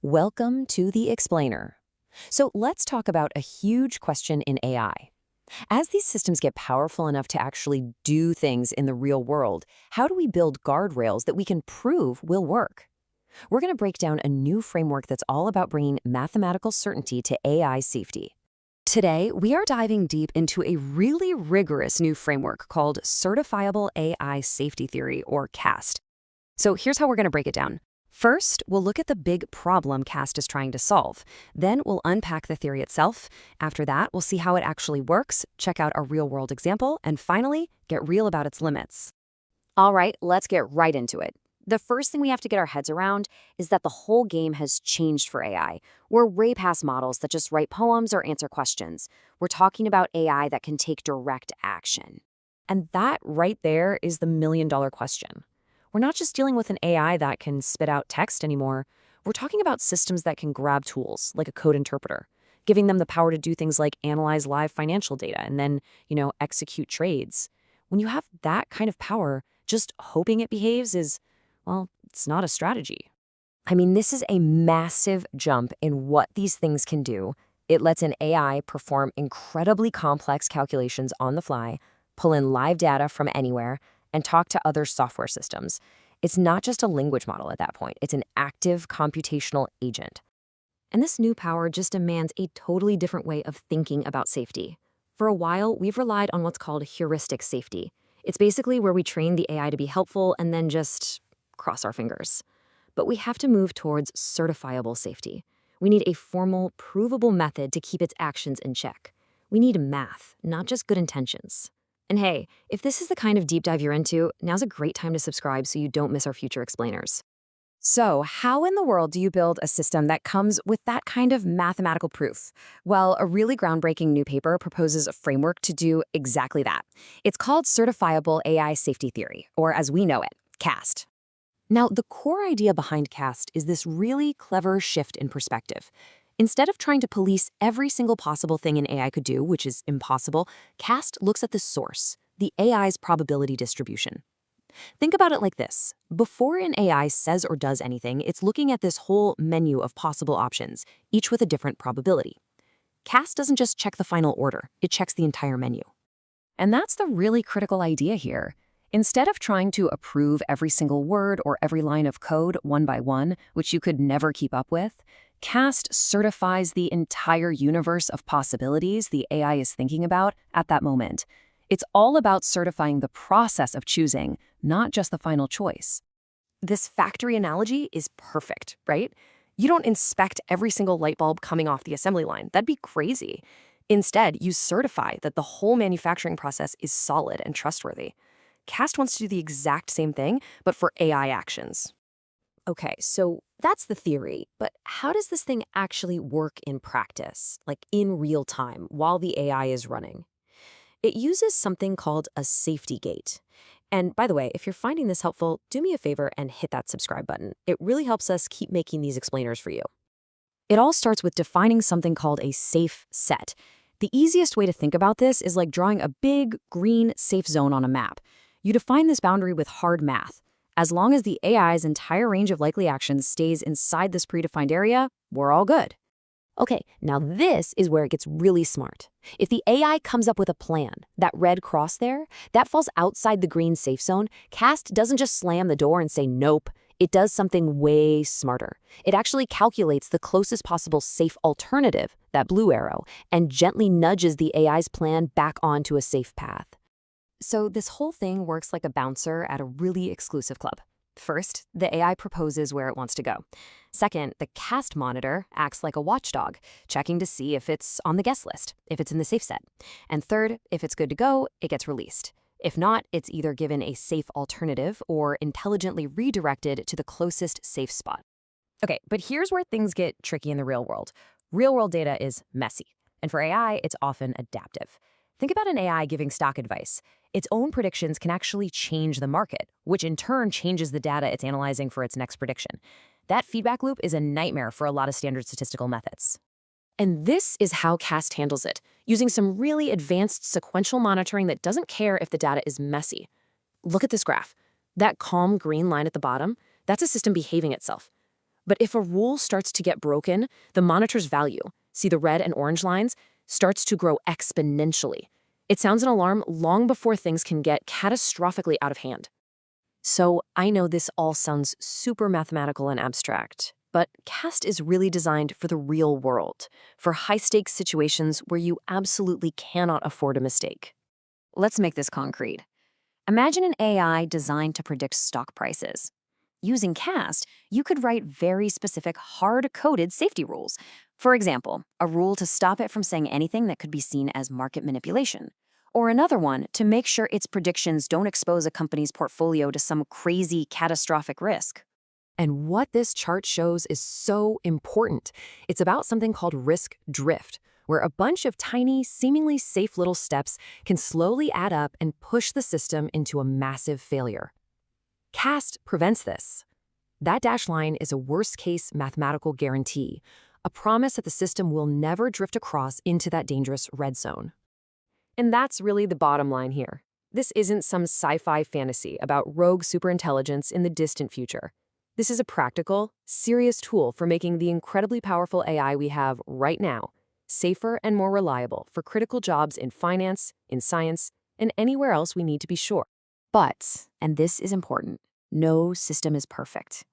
Welcome to the Explainer. So let's talk about a huge question in AI. As these systems get powerful enough to actually do things in the real world, how do we build guardrails that we can prove will work? We're going to break down a new framework that's all about bringing mathematical certainty to AI safety. Today, we are diving deep into a really rigorous new framework called Certifiable AI Safety Theory, or CAST. So here's how we're going to break it down. First, we'll look at the big problem CAST is trying to solve. Then we'll unpack the theory itself. After that, we'll see how it actually works, check out a real-world example, and finally, get real about its limits. All right, let's get right into it. The first thing we have to get our heads around is that the whole game has changed for AI. We're way past models that just write poems or answer questions. We're talking about AI that can take direct action. And that right there is the million-dollar question. We're not just dealing with an AI that can spit out text anymore. We're talking about systems that can grab tools, like a code interpreter, giving them the power to do things like analyze live financial data and then, execute trades. When you have that kind of power, just hoping it behaves is, well, it's not a strategy. I mean, this is a massive jump in what these things can do. It lets an AI perform incredibly complex calculations on the fly, pull in live data from anywhere, and talk to other software systems. It's not just a language model at that point. It's an active computational agent. And this new power just demands a totally different way of thinking about safety. For a while, we've relied on what's called heuristic safety. It's basically where we train the AI to be helpful and then just cross our fingers. But we have to move towards certifiable safety. We need a formal, provable method to keep its actions in check. We need math, not just good intentions. And hey, if this is the kind of deep dive you're into, now's a great time to subscribe so you don't miss our future explainers. So, how in the world do you build a system that comes with that kind of mathematical proof? Well, a really groundbreaking new paper proposes a framework to do exactly that. It's called Certifiable AI Safety Theory, or as we know it, CAST. Now, the core idea behind CAST is this really clever shift in perspective. Instead of trying to police every single possible thing an AI could do, which is impossible, CAST looks at the source, the AI's probability distribution. Think about it like this. Before an AI says or does anything, it's looking at this whole menu of possible options, each with a different probability. CAST doesn't just check the final order, it checks the entire menu. And that's the really critical idea here. Instead of trying to approve every single word or every line of code one by one, which you could never keep up with, CAST certifies the entire universe of possibilities the AI is thinking about at that moment. It's all about certifying the process of choosing, not just the final choice. This factory analogy is perfect, right? You don't inspect every single light bulb coming off the assembly line. That'd be crazy. Instead, you certify that the whole manufacturing process is solid and trustworthy. CAST wants to do the exact same thing, but for AI actions. Okay, so that's the theory, but how does this thing actually work in practice, like in real time, while the AI is running? It uses something called a safety gate. And by the way, if you're finding this helpful, do me a favor and hit that subscribe button. It really helps us keep making these explainers for you. It all starts with defining something called a safe set. The easiest way to think about this is like drawing a big, green, safe zone on a map. You define this boundary with hard math. As long as the AI's entire range of likely actions stays inside this predefined area, we're all good. Okay, now this is where it gets really smart. If the AI comes up with a plan, that red cross there, that falls outside the green safe zone, CAST doesn't just slam the door and say nope. It does something way smarter. It actually calculates the closest possible safe alternative, that blue arrow, and gently nudges the AI's plan back onto a safe path. So this whole thing works like a bouncer at a really exclusive club. First, the AI proposes where it wants to go. Second, the CAST monitor acts like a watchdog, checking to see if it's on the guest list, if it's in the safe set. And third, if it's good to go, it gets released. If not, it's either given a safe alternative or intelligently redirected to the closest safe spot. Okay, but here's where things get tricky in the real world. Real-world data is messy, and for AI, it's often adaptive. Think about an AI giving stock advice. Its own predictions can actually change the market, which in turn changes the data it's analyzing for its next prediction. That feedback loop is a nightmare for a lot of standard statistical methods. And this is how CAST handles it, using some really advanced sequential monitoring that doesn't care if the data is messy. Look at this graph. That calm green line at the bottom, that's a system behaving itself. But if a rule starts to get broken, the monitor's value, see the red and orange lines, starts to grow exponentially. It sounds an alarm long before things can get catastrophically out of hand. So I know this all sounds super mathematical and abstract, but CAST is really designed for the real world, for high-stakes situations where you absolutely cannot afford a mistake. Let's make this concrete. Imagine an AI designed to predict stock prices. Using CAST, you could write very specific, hard-coded safety rules. For example, a rule to stop it from saying anything that could be seen as market manipulation. Or another one to make sure its predictions don't expose a company's portfolio to some crazy, catastrophic risk. And what this chart shows is so important. It's about something called risk drift, where a bunch of tiny, seemingly safe little steps can slowly add up and push the system into a massive failure. CAST prevents this. That dashed line is a worst-case mathematical guarantee, a promise that the system will never drift across into that dangerous red zone. And that's really the bottom line here. This isn't some sci-fi fantasy about rogue superintelligence in the distant future. This is a practical, serious tool for making the incredibly powerful AI we have right now safer and more reliable for critical jobs in finance, in science, and anywhere else we need to be sure. But, and this is important, no system is perfect.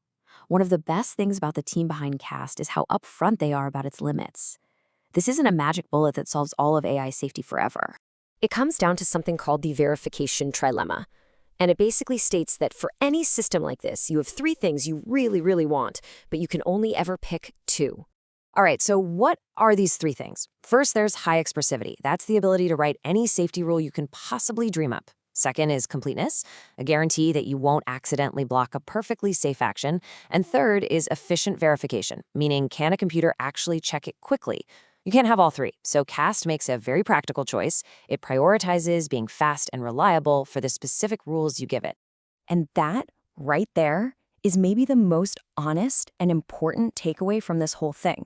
One of the best things about the team behind CAST is how upfront they are about its limits. This isn't a magic bullet that solves all of AI safety forever. It comes down to something called the verification trilemma. And it basically states that for any system like this, you have three things you really, really want, but you can only ever pick two. All right, so what are these three things? First, there's high expressivity. That's the ability to write any safety rule you can possibly dream up. Second is completeness, a guarantee that you won't accidentally block a perfectly safe action. And third is efficient verification, meaning can a computer actually check it quickly? You can't have all three, so CAST makes a very practical choice. It prioritizes being fast and reliable for the specific rules you give it. And that, right there, is maybe the most honest and important takeaway from this whole thing.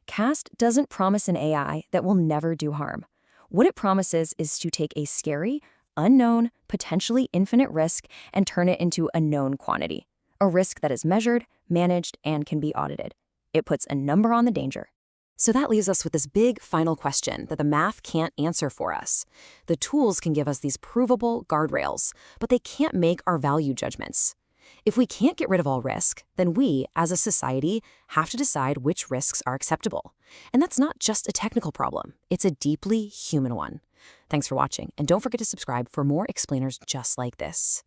CAST doesn't promise an AI that will never do harm. What it promises is to take a scary, unknown, potentially infinite risk and turn it into a known quantity, a risk that is measured, managed, and can be audited. It puts a number on the danger. So that leaves us with this big final question that the math can't answer for us. The tools can give us these provable guardrails, but they can't make our value judgments. If we can't get rid of all risk, then we, as a society, have to decide which risks are acceptable. And that's not just a technical problem, it's a deeply human one. Thanks for watching, and don't forget to subscribe for more explainers just like this.